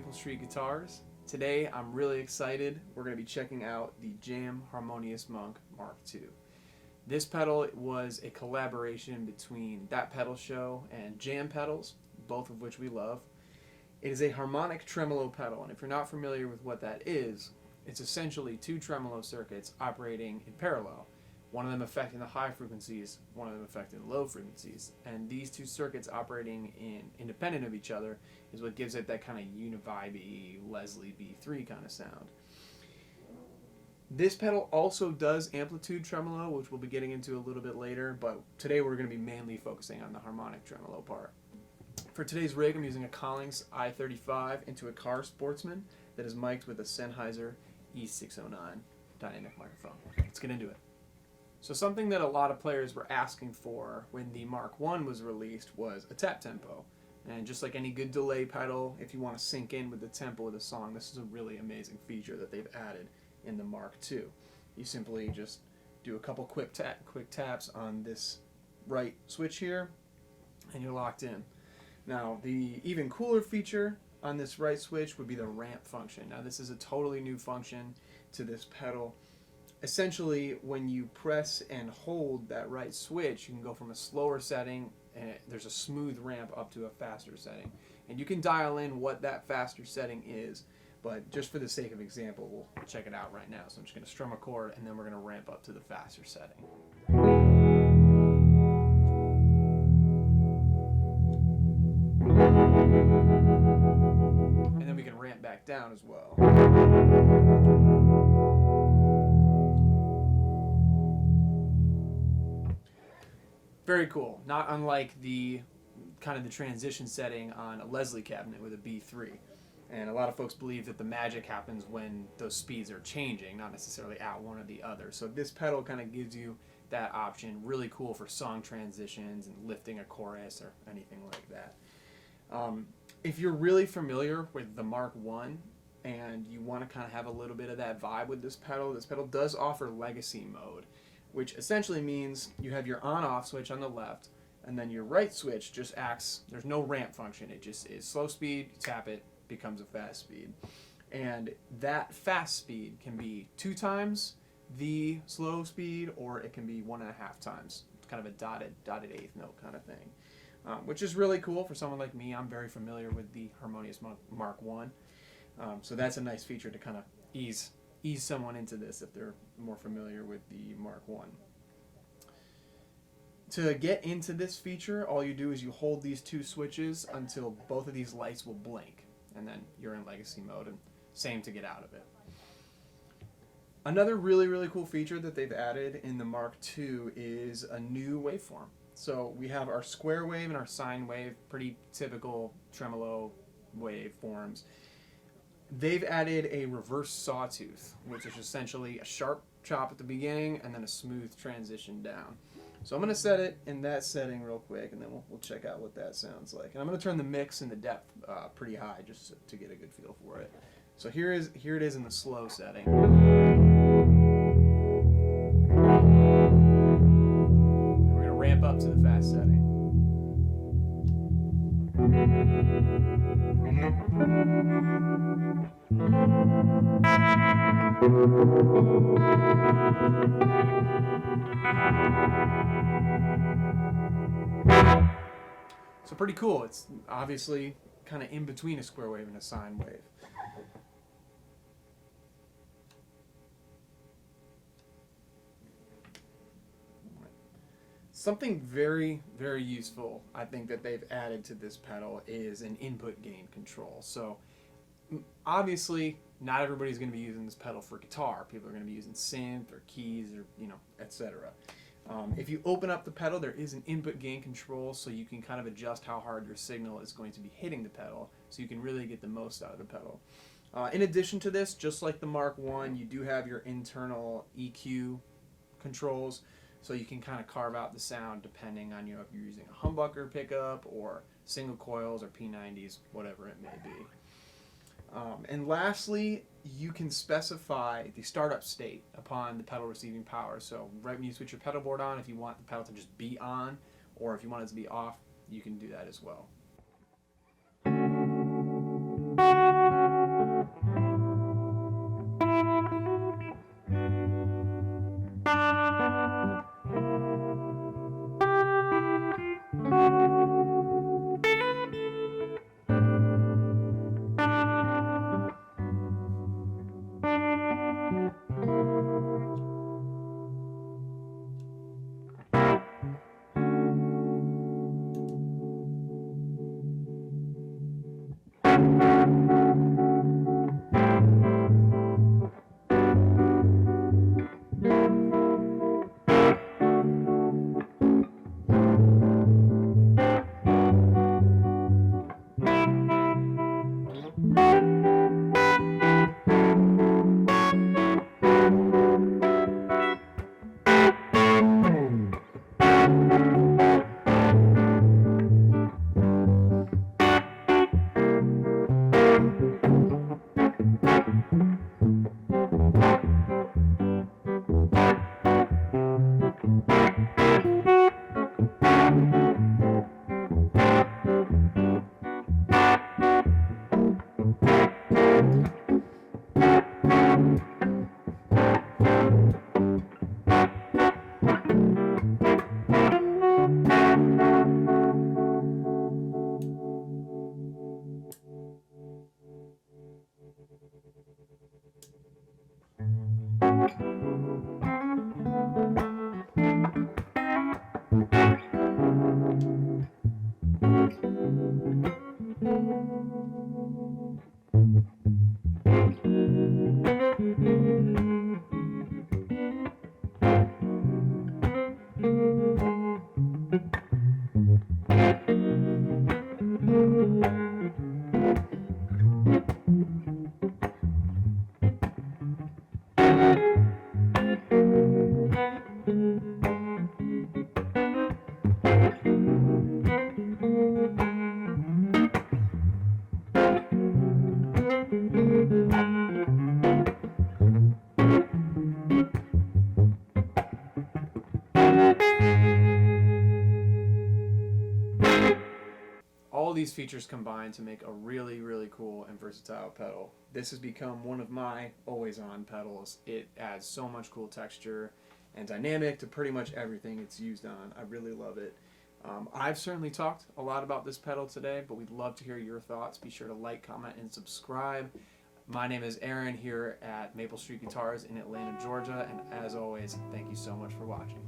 Maple Street Guitars. Today I'm really excited. We're going to be checking out the Jam Harmonious Monk Mark II. This pedal was a collaboration between That Pedal Show and Jam Pedals, both of which we love. It is a harmonic tremolo pedal, and if you're not familiar with what that is, it's essentially two tremolo circuits operating in parallel. One of them affecting the high frequencies, one of them affecting the low frequencies. And these two circuits operating independent of each other is what gives it that kind of univibe Leslie B3 kind of sound. This pedal also does amplitude tremolo, which we'll be getting into a little bit later, but today we're going to be mainly focusing on the harmonic tremolo part. For today's rig, I'm using a Collings i35 into a Car Sportsman that is mic'd with a Sennheiser E609 dynamic microphone. Let's get into it. So something that a lot of players were asking for when the Mark I was released was a tap tempo. And just like any good delay pedal, if you want to sync in with the tempo of the song, this is a really amazing feature that they've added in the Mark II. You simply just do a couple quick taps on this right switch here, and you're locked in. Now, the even cooler feature on this right switch would be the ramp function. Now, this is a totally new function to this pedal. Essentially, when you press and hold that right switch, you can go from a slower setting, and there's a smooth ramp up to a faster setting. And you can dial in what that faster setting is, but just for the sake of example, we'll check it out right now. So I'm just going to strum a chord, and then we're going to ramp up to the faster setting. And then we can ramp back down as well. Very cool. Not unlike the kind of the transition setting on a Leslie cabinet with a B3. And a lot of folks believe that the magic happens when those speeds are changing, not necessarily at one or the other. So this pedal kind of gives you that option. Really cool for song transitions and lifting a chorus or anything like that. If you're really familiar with the Mark I and you want to kind of have a little bit of that vibe with this pedal does offer legacy mode, which essentially means you have your on-off switch on the left, and then your right switch just acts, there's no ramp function, it just is slow speed, you tap it, becomes a fast speed. And that fast speed can be 2 times the slow speed, or it can be 1.5 times. It's kind of a dotted eighth note kind of thing. Which is really cool for someone like me. I'm very familiar with the Harmonious Mark I. So that's a nice feature to kind of ease someone into this if they're more familiar with the Mark I. To get into this feature, all you do is you hold these two switches until both of these lights will blink, and then you're in legacy mode, and same to get out of it. Another really cool feature that they've added in the Mark II is a new waveform. So we have our square wave and our sine wave, pretty typical tremolo waveforms. They've added a reverse sawtooth, which is essentially a sharp chop at the beginning and then a smooth transition down. So I'm going to set it in that setting real quick, and then we'll check out what that sounds like. And I'm going to turn the mix and the depth pretty high just to get a good feel for it. So here it is in the slow setting. We're going to ramp up to the fast setting. So pretty cool. It's obviously kind of in between a square wave and a sine wave. Something very useful, I think, that they've added to this pedal is an input gain control. So obviously not everybody's going to be using this pedal for guitar. People are going to be using synth or keys or etc. If you open up the pedal, there is an input gain control, so you can kind of adjust how hard your signal is going to be hitting the pedal, so you can really get the most out of the pedal. In addition to this, just like the Mark I, you do have your internal EQ controls, so you can kind of carve out the sound depending on if you're using a humbucker pickup or single coils or P90s, whatever it may be. And lastly, you can specify the startup state upon the pedal receiving power. So right when you switch your pedal board on, if you want the pedal to just be on, or if you want it to be off, you can do that as well. these features combine to make a really, really cool and versatile pedal. This has become one of my always-on pedals. It adds so much cool texture and dynamic to pretty much everything it's used on. I really love it. I've certainly talked a lot about this pedal today, but we'd love to hear your thoughts. Be sure to like, comment, and subscribe. My name is Aaron here at Maple Street Guitars in Atlanta, Georgia, and as always, thank you so much for watching.